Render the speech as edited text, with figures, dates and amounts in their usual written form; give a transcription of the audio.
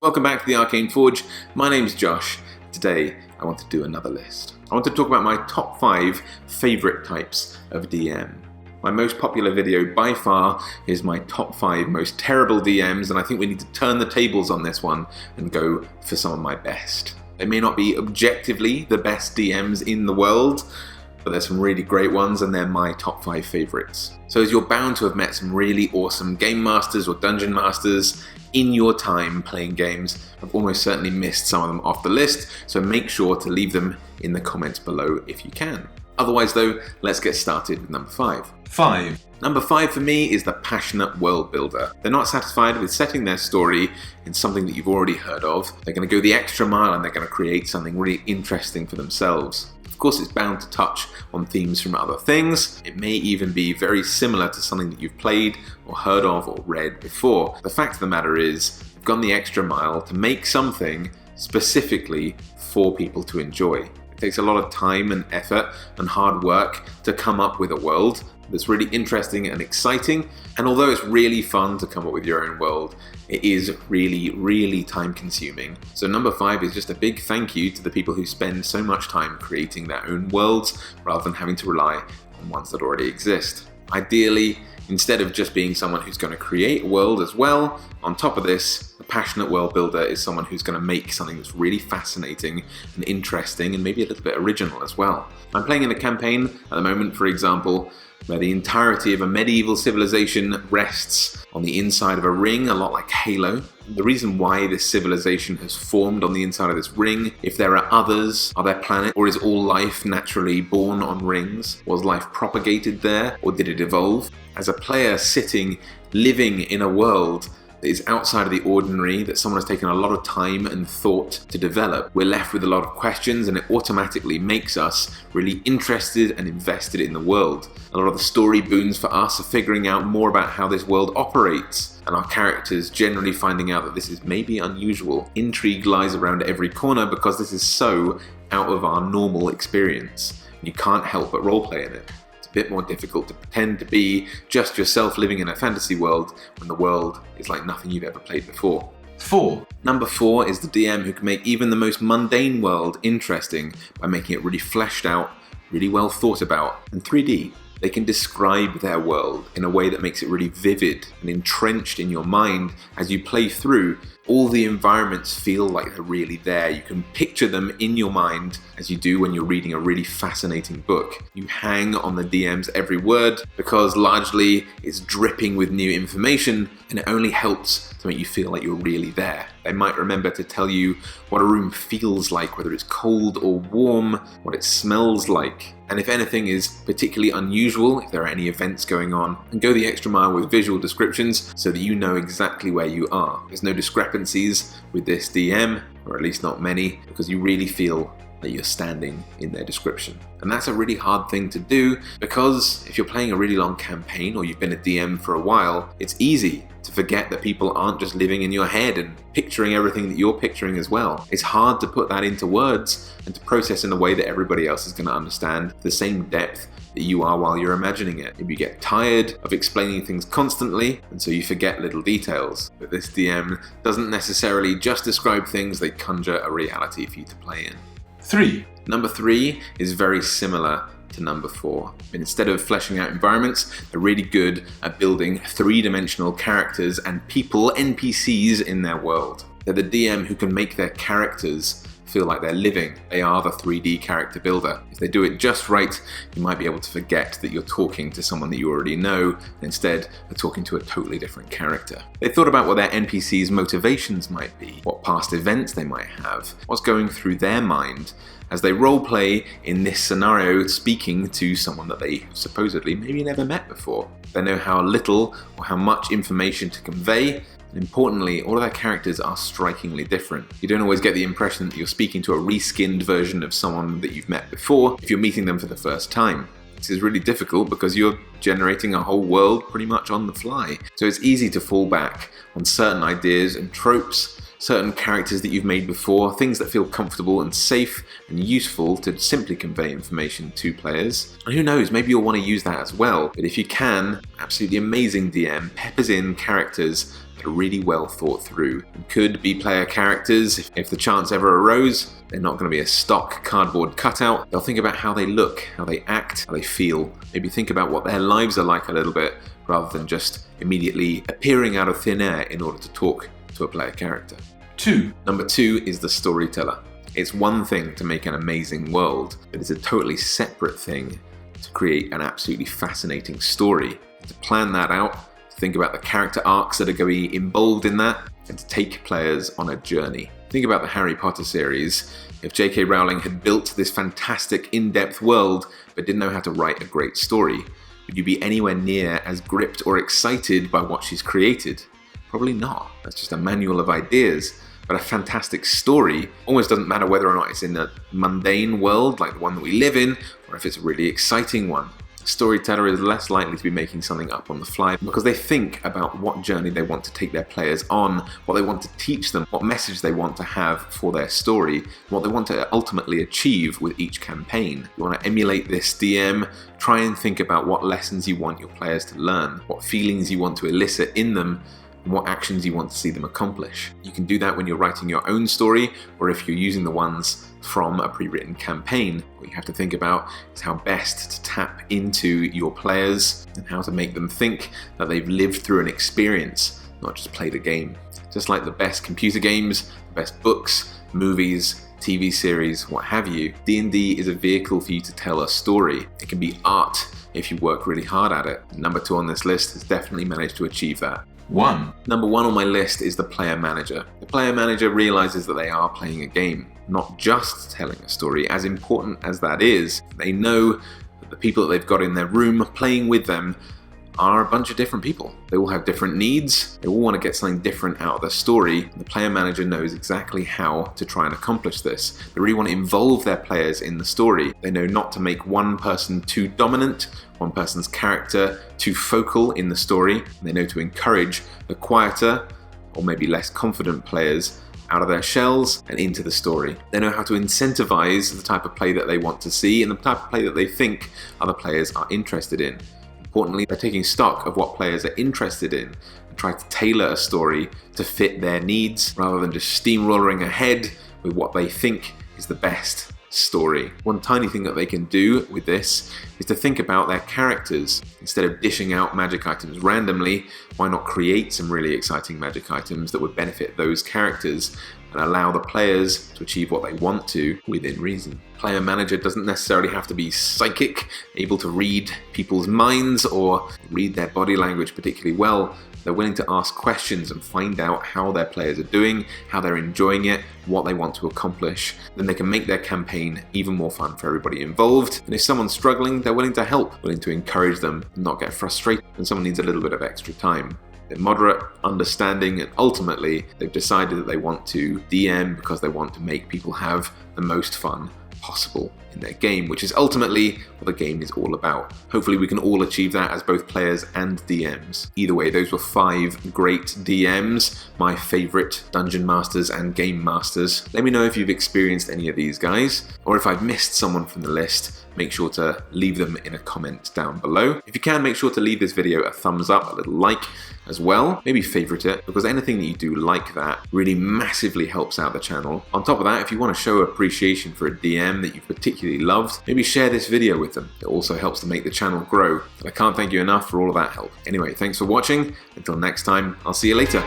Welcome back to the Arcane Forge. My name's Josh. Today I want to do another list. I want to talk about my top 5 favourite types of DM. My most popular video by far is my top 5 most terrible DMs, and I think we need to turn the tables on this one and go for some of my best. They may not be objectively the best DMs in the world, but there's some really great ones and they're my top 5 favourites. So as you're bound to have met some really awesome game masters or dungeon masters in your time playing games, I've almost certainly missed some of them off the list, so make sure to leave them in the comments below if you can. Otherwise though, let's get started with number 5. Number 5 for me is the passionate world builder. They're not satisfied with setting their story in something that you've already heard of. They're going to go the extra mile and they're going to create something really interesting for themselves. Of course, it's bound to touch on themes from other things. It may even be very similar to something that you've played or heard of or read before. The fact of the matter is, they've gone the extra mile to make something specifically for people to enjoy. It takes a lot of time and effort and hard work to come up with a world that's really interesting and exciting. And although it's really fun to come up with your own world, it is really time consuming. So number 5 is just a big thank you to the people who spend so much time creating their own worlds rather than having to rely on ones that already exist. Ideally, instead of just being someone who's going to create a world as well, on top of this, the passionate world builder is someone who's going to make something that's really fascinating and interesting and maybe a little bit original as well. I'm playing in a campaign at the moment, for example, where the entirety of a medieval civilization rests on the inside of a ring, a lot like Halo. The reason why this civilization has formed on the inside of this ring, if there are others, are there planets, or is all life naturally born on rings? Was life propagated there, or did it evolve? As a player sitting, living in a world that is outside of the ordinary, that someone has taken a lot of time and thought to develop, we're left with a lot of questions and it automatically makes us really interested and invested in the world. A lot of the story boons for us are figuring out more about how this world operates, and our characters generally finding out that this is maybe unusual. Intrigue lies around every corner because this is so out of our normal experience. You can't help but roleplay in it. A bit more difficult to pretend to be just yourself living in a fantasy world when the world is like nothing you've ever played before. 4. Number 4 is the DM who can make even the most mundane world interesting by making it really fleshed out, really well thought about, and 3D. They can describe their world in a way that makes it really vivid and entrenched in your mind as you play through. All the environments feel like they're really there. You can picture them in your mind as you do when you're reading a really fascinating book. You hang on the DM's every word because largely it's dripping with new information and it only helps to make you feel like you're really there. They might remember to tell you what a room feels like, whether it's cold or warm, what it smells like, and if anything is particularly unusual, if there are any events going on, and go the extra mile with visual descriptions so that you know exactly where you are. There's no discrepancies with this DM, or at least not many, because you really feel that you're standing in their description. And that's a really hard thing to do because if you're playing a really long campaign or you've been a DM for a while, it's easy to forget that people aren't just living in your head and picturing everything that you're picturing as well. It's hard to put that into words and to process in a way that everybody else is going to understand the same depth that you are while you're imagining it. Maybe you get tired of explaining things constantly and so you forget little details. But this DM doesn't necessarily just describe things, they conjure a reality for you to play in. 3. Number 3 is very similar to number 4. But instead of fleshing out environments, they're really good at building 3-dimensional characters and people, NPCs, in their world. They're the DM who can make their characters feel like they're living. They are the 3D character builder. If they do it just right, you might be able to forget that you're talking to someone that you already know, and instead are talking to a totally different character. They thought about what their NPCs' motivations might be, what past events they might have, what's going through their mind as they roleplay in this scenario speaking to someone that they supposedly maybe never met before. They know how little or how much information to convey. And importantly, all of their characters are strikingly different. You don't always get the impression that you're speaking to a reskinned version of someone that you've met before if you're meeting them for the first time. This is really difficult because you're generating a whole world pretty much on the fly. So it's easy to fall back on certain ideas and tropes, certain characters that you've made before, things that feel comfortable and safe and useful to simply convey information to players. And who knows, maybe you'll want to use that as well. But if you can, absolutely amazing DM peppers in characters that are really well thought through and could be player characters if the chance ever arose. They're not going to be a stock cardboard cutout. They'll think about how they look, how they act, how they feel. Maybe think about what their lives are like a little bit, rather than just immediately appearing out of thin air in order to talk to a player character. Number two is the storyteller. It's one thing to make an amazing world, but it's a totally separate thing to create an absolutely fascinating story. To plan that out, to think about the character arcs that are going to be involved in that, and to take players on a journey. Think about the Harry Potter series. If J.K. Rowling had built this fantastic in-depth world, but didn't know how to write a great story, would you be anywhere near as gripped or excited by what she's created? Probably not. That's just a manual of ideas. But a fantastic story almost doesn't matter whether or not it's in a mundane world like the one that we live in, or if it's a really exciting one. A storyteller is less likely to be making something up on the fly because they think about what journey they want to take their players on, what they want to teach them, what message they want to have for their story, what they want to ultimately achieve with each campaign. You want to emulate this DM, try and think about what lessons you want your players to learn, what feelings you want to elicit in them, and what actions you want to see them accomplish. You can do that when you're writing your own story, or if you're using the ones from a pre-written campaign. What you have to think about is how best to tap into your players and how to make them think that they've lived through an experience, not just played a game. Just like the best computer games, the best books, movies, TV series, what have you, D&D is a vehicle for you to tell a story. It can be art if you work really hard at it. Number 2 on this list has definitely managed to achieve that. Number 1 on my list is the player manager. The player manager realizes that they are playing a game, not just telling a story. As important as that is, they know that the people that they've got in their room playing with them are a bunch of different people. They all have different needs. They all want to get something different out of their story. The player manager knows exactly how to try and accomplish this. They really want to involve their players in the story. They know not to make one person too dominant, one person's character too focal in the story. They know to encourage the quieter or maybe less confident players out of their shells and into the story. They know how to incentivize the type of play that they want to see and the type of play that they think other players are interested in. Importantly, they're taking stock of what players are interested in and try to tailor a story to fit their needs rather than just steamrolling ahead with what they think is the best story. One tiny thing that they can do with this is to think about their characters. Instead of dishing out magic items randomly, why not create some really exciting magic items that would benefit those characters and allow the players to achieve what they want to within reason. Player manager doesn't necessarily have to be psychic, able to read people's minds or read their body language particularly well. They're willing to ask questions and find out how their players are doing, how they're enjoying it, what they want to accomplish. Then they can make their campaign even more fun for everybody involved. And if someone's struggling, they're willing to help, willing to encourage them and not get frustrated when someone needs a little bit of extra time. They're moderate, understanding, and ultimately they've decided that they want to DM because they want to make people have the most fun possible in their game, which is ultimately what the game is all about. Hopefully we can all achieve that as both players and DMs. Either way, those were 5 great DMs, my favorite dungeon masters and game masters. Let me know if you've experienced any of these guys, or if I've missed someone from the list. Make sure to leave them in a comment down below. If you can, make sure to leave this video a thumbs up, a little like as well. Maybe favorite it, because anything that you do like that really massively helps out the channel. On top of that, if you want to show appreciation for a DM that you've particularly loved, maybe share this video with them. It also helps to make the channel grow. And I can't thank you enough for all of that help. Anyway, thanks for watching. Until next time, I'll see you later.